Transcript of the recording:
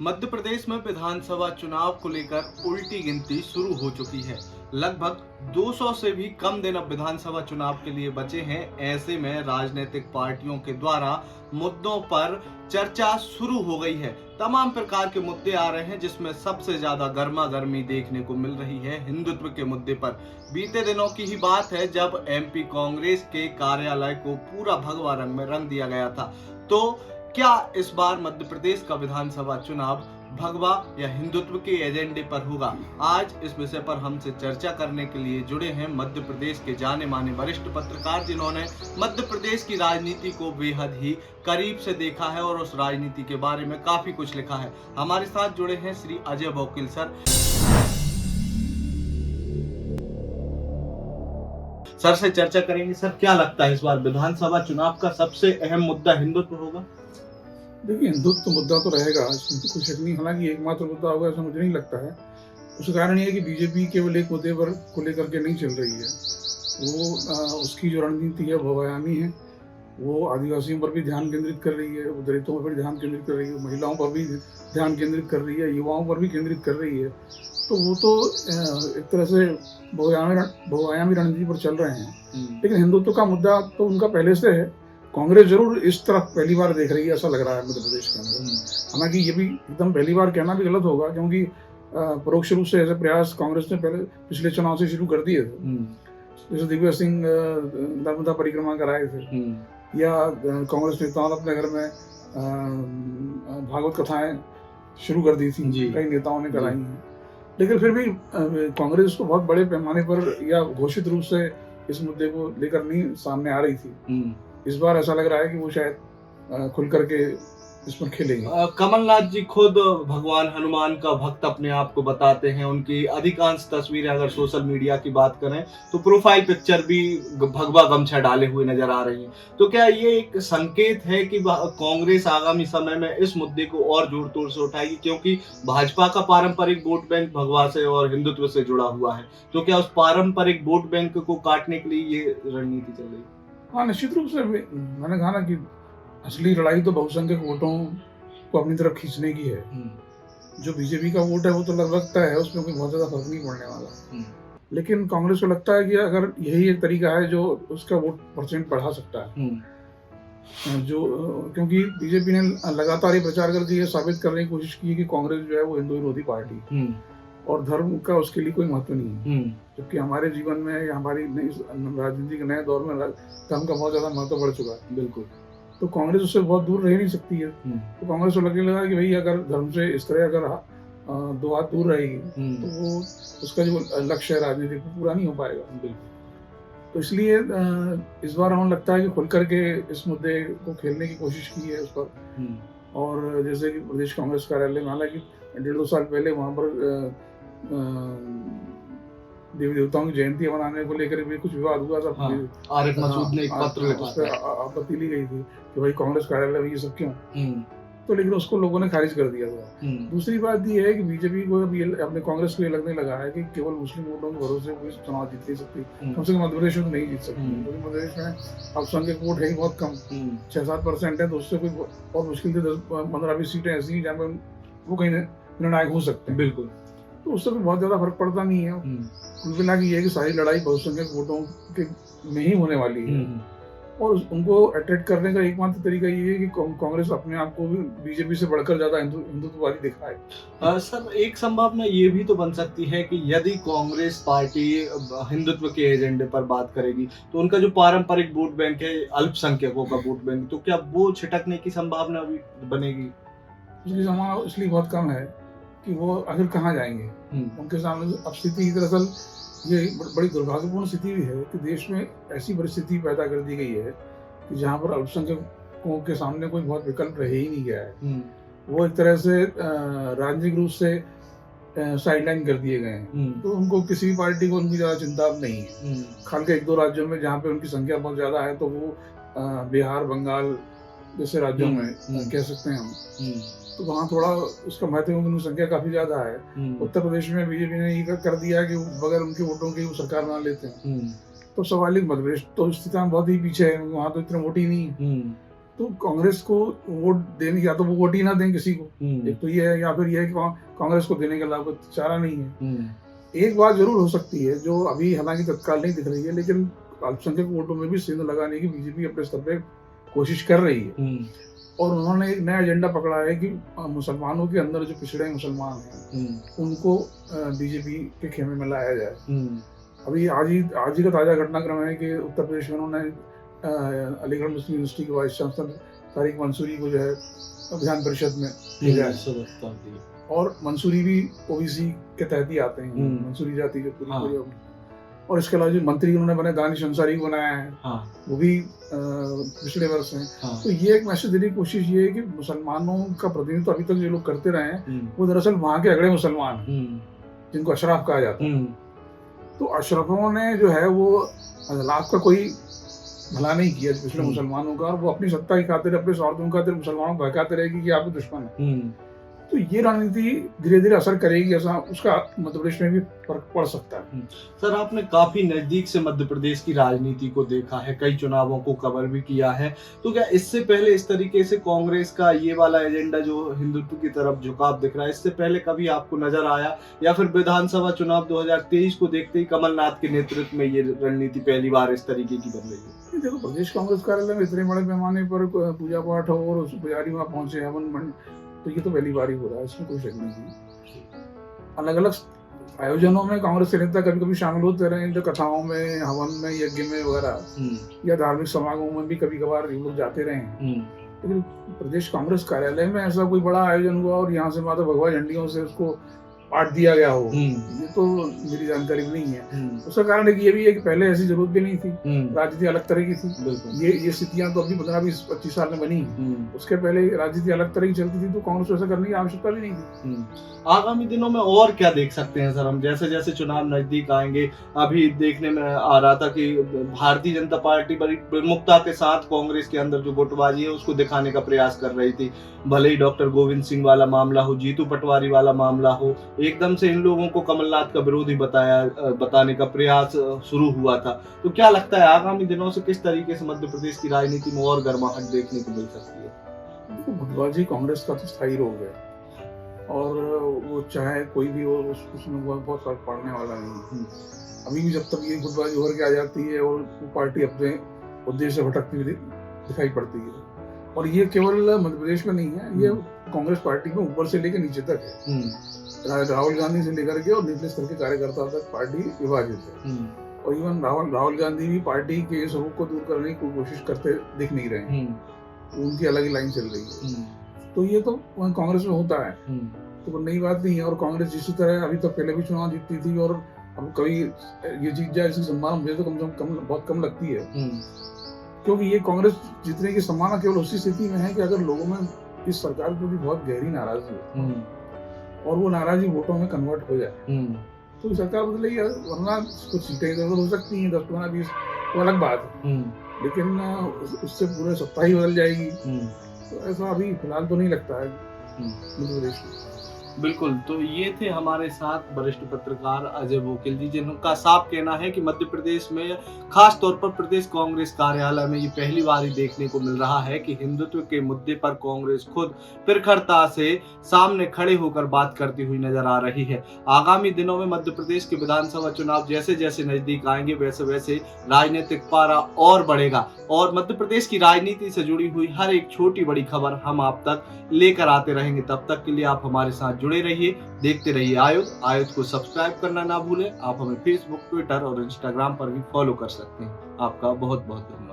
मध्य प्रदेश में विधानसभा चुनाव को लेकर उल्टी गिनती शुरू हो चुकी है। लगभग 200 से भी कम दिन अब विधानसभा चुनाव के लिए बचे हैं। ऐसे में राजनीतिक पार्टियों के द्वारा मुद्दों पर चर्चा शुरू हो गई है। तमाम प्रकार के मुद्दे आ रहे हैं, जिसमें सबसे ज्यादा गर्मा गर्मी देखने को मिल रही है हिंदुत्व के मुद्दे पर। बीते दिनों की ही बात है जब एमपी कांग्रेस के कार्यालय को पूरा भगवा रंग में रंग दिया गया था। तो क्या इस बार मध्य प्रदेश का विधानसभा चुनाव भगवा या हिंदुत्व के एजेंडे पर होगा? आज इस विषय पर हमसे चर्चा करने के लिए जुड़े हैं मध्य प्रदेश के जाने माने वरिष्ठ पत्रकार, जिन्होंने मध्य प्रदेश की राजनीति को बेहद ही करीब से देखा है और उस राजनीति के बारे में काफी कुछ लिखा है। हमारे साथ जुड़े हैं श्री अजय वकील सर। सर से चर्चा करेंगे। सर, क्या लगता है इस बार विधानसभा चुनाव का सबसे अहम मुद्दा हिंदुत्व होगा? देखिए, हिंदुत्व मुद्दा तो रहेगा, इसमें तो कोई शक नहीं। हालांकि एकमात्र मुद्दा होगा ऐसा मुझे नहीं लगता है। उसका कारण ये है कि बीजेपी केवल एक मुद्दे पर को लेकर के नहीं चल रही है। वो उसकी जो रणनीति है बहुआयामी है। वो आदिवासियों पर भी ध्यान केंद्रित कर रही है, वो दलितों पर भी ध्यान केंद्रित कर रही है, महिलाओं पर भी ध्यान केंद्रित कर रही है, युवाओं पर भी केंद्रित कर रही है। तो वो तो एक तरह से बहुआयामी रणनीति पर चल रहे हैं। लेकिन हिंदुत्व का मुद्दा तो उनका पहले से है। कांग्रेस जरूर इस तरफ पहली बार देख रही है, ऐसा लग रहा है मध्य प्रदेश के अंदर। हालांकि ये भी एकदम पहली बार कहना भी गलत होगा, क्योंकि परोक्ष रूप से ऐसे प्रयास कांग्रेस ने पहले पिछले चुनाव से शुरू कर दिए थे। जैसे दिग्विजय सिंह नर्मदा परिक्रमा कराए थे, या कांग्रेस नेताओं ने अपने घर में भागवत कथाएं शुरू कर दी थी, कई नेताओं ने कराई हैं। लेकिन फिर भी कांग्रेस को बहुत बड़े पैमाने पर या घोषित रूप से इस मुद्दे को लेकर नहीं सामने आ रही थी। इस बार ऐसा लग रहा है कि वो शायद खुल करके इस पर खेलेंगे। कमलनाथ जी खुद भगवान हनुमान का भक्त अपने आप को बताते हैं। उनकी अधिकांश तस्वीरें, अगर सोशल मीडिया की बात करें तो प्रोफाइल पिक्चर भी भगवा गमछा डाले हुए नजर आ रही है। तो क्या ये एक संकेत है कि कांग्रेस आगामी समय में इस मुद्दे को और जोर तोड़ से उठाएगी, क्योंकि भाजपा का पारंपरिक वोट बैंक भगवा से और हिंदुत्व से जुड़ा हुआ है? तो क्या उस पारंपरिक वोट बैंक को काटने के लिए ये रणनीति चल रही है? हाँ, निश्चित रूप से। मैंने कहा ना कि असली लड़ाई तो बहुसंख्यक वोटों को अपनी तरफ खींचने की है। जो बीजेपी का वोट है वो तो लगभग तय है, उसमें कोई बहुत ज्यादा फर्क नहीं पड़ने वाला। लेकिन कांग्रेस को लगता है कि अगर यही एक तरीका है जो उसका वोट परसेंट बढ़ा सकता है, जो क्योंकि बीजेपी ने लगातार ये प्रचार करके ये साबित करने की कोशिश की है कि कांग्रेस जो है वो हिंदू विरोधी पार्टी और धर्म का उसके लिए कोई महत्व नहीं है। जबकि हमारे जीवन में या हमारी राजनीति के नए दौर में धर्म का बहुत ज्यादा महत्व बढ़ चुका है। बिल्कुल। तो कांग्रेस उससे बहुत दूर रह नहीं सकती है। तो कांग्रेस को लगने लगा कि भाई अगर धर्म से इस तरह अगर दो हाथ दूर रहेगी तो वो उसका जो लक्ष्य है राजनीति को पूरा नहीं हो पाएगा। तो इसलिए इस बार हमें लगता है कि खुल करके इस मुद्दे को खेलने की कोशिश की है उस पर। और जैसे कि प्रदेश कांग्रेस कार्यालय में, हालांकि 1.5-2 साल पहले वहाँ पर देवी देवताओं की जयंती मनाने को लेकर भी कुछ विवाद हुआ था। आरिफ मसूद ने एक पत्र लिखा, उस पर आपत्ति ली गई थी कि भाई कांग्रेस कार्यालय में ये सब क्यों। तो लेकिन उसको लोगों ने खारिज कर दिया था। दूसरी बात ये है कि बीजेपी को अब अपने कांग्रेस को ये लगने लगा है कि केवल मुस्लिम वोटों के भरोसे कोई चुनाव जीत नहीं सकती। कम से कम मध्य प्रदेश में नहीं जीत सकती, क्योंकि मध्य प्रदेश में अल्पसंख्यक वोट है ही बहुत कम, 6-7% है। तो उससे कोई बहुत मुश्किल से 10-15-20 सीटें ऐसी हैं जहाँ पर वो कहीं निर्णायक हो सकते हैं। बिल्कुल। तो उससे बहुत ज्यादा फर्क पड़ता नहीं है। कुल मिला के ये है कि सारी लड़ाई बहुसंख्यक वोटों के में ही होने वाली है। और उनको अट्रैक्ट करने का एकमात्र तरीका ये है कि कांग्रेस अपने आप को भी बीजेपी से बढ़कर ज्यादा हिंदुत्ववादी दिखाए। सर, एक संभावना ये भी तो बन सकती है कि यदि कांग्रेस पार्टी हिंदुत्व के एजेंडे पर बात करेगी तो उनका जो पारंपरिक वोट बैंक है, अल्पसंख्यकों का वोट बैंक, तो क्या वो छिटकने की संभावना भी बनेगी? उसकी संभावना इसलिए बहुत कम है कि वो आखिर कहाँ जाएंगे। उनके सामने अब स्थिति दरअसल ये बड़ी दुर्भाग्यपूर्ण स्थिति भी है कि देश में ऐसी परिस्थिति पैदा कर दी गई है कि जहाँ पर अल्पसंख्यकों के सामने कोई बहुत विकल्प रह ही नहीं गया है। वो एक तरह से राजनीतिक रूप से साइडलाइन कर दिए गए हैं। तो उनको किसी भी पार्टी को उनकी ज्यादा चिंता नहीं है। खाल के 1-2 राज्यों में जहाँ पे उनकी संख्या बहुत ज्यादा है, तो वो बिहार, बंगाल जैसे राज्यों में कह सकते हैं हम, तो वहाँ थोड़ा उसका महत्व, उनकी संख्या काफी ज्यादा है। उत्तर प्रदेश में बीजेपी ने ये कर दिया कि बगैर उनके वोटों के वो सरकार बना लेते हैं। तो सवालिक मध्य प्रदेश तो स्थिति बहुत ही पीछे है, वहाँ तो इतने वोट ही नहीं है। तो कांग्रेस को वोट देने, या तो वो वोट ही ना दें किसी को, एक तो ये है, या फिर ये है कि कांग्रेस को देने के अलावा कोई चारा नहीं है। एक बात जरूर हो सकती है जो अभी हालांकि तत्काल नहीं दिख रही है, लेकिन अल्पसंख्यक वोटों में भी सेंध लगाने की बीजेपी अपने स्तर पे कोशिश कर रही है। और उन्होंने एक नया एजेंडा पकड़ा है कि मुसलमानों के अंदर जो पिछड़े मुसलमान हैं उनको बीजेपी के खेमे में लाया जाए। अभी आज ही का ताजा घटनाक्रम है कि उत्तर प्रदेश में उन्होंने अलीगढ़ मुस्लिम यूनिवर्सिटी के वाइस चांसलर तारिक मंसूरी को जो है विधान परिषद में भेजा है, और मंसूरी भी ओबीसी के तहत ही आते हैं, मंसूरी जाति के पूरी। और इसके अलावा जो मंत्री उन्होंने बने, दानिश अंसारी को बनाया है, वो भी पिछड़े वर्ग से हैं। तो ये एक मैसेज देने की कोशिश ये है कि मुसलमानों का प्रतिनिधित्व अभी तक जो लोग करते रहे हैं वो दरअसल वहाँ के अगड़े मुसलमान हैं, जिनको अशराफ कहा जाता है। तो अशरफों ने जो है वो अदालत का कोई भला नहीं किया पिछले मुसलमानों का, और वो अपनी सत्ता की खातिर, अपने स्वार्थों की खातिर मुसलमानों को बहकाते रहेगी कि आपके दुश्मन है। तो ये रणनीति धीरे धीरे असर करेगी, ऐसा उसका मध्य प्रदेश में भी फर्क पड़ सकता है। सर, आपने काफी नजदीक से मध्य प्रदेश की राजनीति को देखा है, कई चुनावों को कवर भी किया है, तो क्या इससे पहले इस तरीके से कांग्रेस का ये वाला एजेंडा जो हिंदुत्व की तरफ झुकाव दिख रहा है, इससे पहले कभी आपको नजर आया, या फिर विधानसभा चुनाव 2023 को देखते ही कमलनाथ के नेतृत्व में ये रणनीति पहली बार इस तरीके की बन रही है? देखो, प्रदेश कांग्रेस कार्यालय में इतने बड़े पैमाने पर पूजा पाठ हो और उस पुजारी वहाँ पहुंचे, हवन, तो ये तो पहली बार ही हो रहा है, इसमें कोई शक नहीं है। अलग अलग आयोजनों में कांग्रेस के नेता कभी कभी शामिल होते रहे, जो कथाओं में, हवन में, यज्ञ में वगैरह, या धार्मिक समागमों में भी कभी कभार लोग जाते रहे हैं। लेकिन प्रदेश कांग्रेस कार्यालय में ऐसा कोई बड़ा आयोजन हुआ और यहाँ से माता भगवा झंडियों से उसको पाठ दिया गया हो, ये तो मेरी जानकारी में नहीं है। उसका कारण है कि ये भी है कि पहले ऐसी जरूरत भी नहीं थी, राजनीति अलग तरह की थी। ये स्थितियां तो अभी 15-20-25 साल में बनी है, उसके पहले राजनीति अलग तरह की चलती थी, तो कांग्रेस को ऐसा करने की आवश्यकता भी नहीं थी। आगामी दिनों में और क्या देख सकते हैं सर हम, जैसे जैसे चुनाव नजदीक आएंगे? अभी देखने में आ रहा था कि भारतीय जनता पार्टी बड़ी प्रमुखता के साथ कांग्रेस के अंदर जो गुटबाजी है उसको दिखाने का प्रयास कर रही थी, भले ही डॉक्टर गोविंद सिंह वाला मामला हो, जीतू पटवारी वाला मामला हो, एकदम से इन लोगों को कमलनाथ का विरोधी बताने का प्रयास शुरू हुआ था। तो क्या लगता है आगामी दिनों से किस तरीके से मध्य प्रदेश की राजनीति में और गर्माहट देखने को मिल सकती है? देखो, गुटबाजी कांग्रेस का तो स्थायी रोग है, और वो चाहे कोई भी हो उसमें बहुत फर्क पड़ने वाला नहीं है। अभी भी जब तक ये गुटबाजी उभर के आ जाती है और वो पार्टी अपने उद्देश्य से भटकती हुई दिखाई पड़ती है, और ये केवल मध्य प्रदेश में नहीं है, ये कांग्रेस पार्टी में ऊपर से लेकर नीचे तक है। राहुल गांधी से लेकर के और निचले स्तर के कार्यकर्ताओं तक पार्टी विभाजित है, और इवन राहुल गांधी भी पार्टी के स्वरूप को दूर करने की कोशिश करते दिख नहीं रहे, उनकी अलग ही लाइन चल रही है। तो ये तो कांग्रेस में होता है, तो नई बात नहीं है। और कांग्रेस जिस तरह अभी तक पहले भी चुनाव जीतती थी, और अब कभी ये जीत जाए इसकी संभावना मुझे तो बहुत कम लगती है, क्योंकि ये कांग्रेस जीतने की संभावना केवल उसी स्थिति में है कि अगर लोगों में इस सरकार के प्रति बहुत गहरी नाराजगी हो और वो नाराजगी वोटों में कन्वर्ट हो जाए, तो सरकार बदलेगी। वरना कुछ सीटें इधर हो सकती हैं, 10, 15, 20, तो अलग बात है, लेकिन उससे पूरे सत्ता ही बदल जाएगी, तो ऐसा अभी फिलहाल तो नहीं लगता है मध्य प्रदेश में। बिल्कुल, तो ये थे हमारे साथ वरिष्ठ पत्रकार अजय वोकिल जी, जिनका साफ कहना है कि मध्य प्रदेश में खास तौर पर प्रदेश कांग्रेस कार्यालय में ये पहली बार ही देखने को मिल रहा है कि हिंदुत्व के मुद्दे पर कांग्रेस खुद प्रखरता से सामने खड़े होकर बात करती हुई नजर आ रही है। आगामी दिनों में मध्य प्रदेश के विधानसभा चुनाव जैसे जैसे नजदीक आएंगे वैसे वैसे राजनीतिक पारा और बढ़ेगा, और मध्य प्रदेश की राजनीति से जुड़ी हुई हर एक छोटी बड़ी खबर हम आप तक लेकर आते रहेंगे। तब तक के लिए आप हमारे साथ जुड़े रहिए, देखते रहिए आयुध को सब्सक्राइब करना ना भूलें। आप हमें फेसबुक, ट्विटर और इंस्टाग्राम पर भी फॉलो कर सकते हैं। आपका बहुत बहुत धन्यवाद।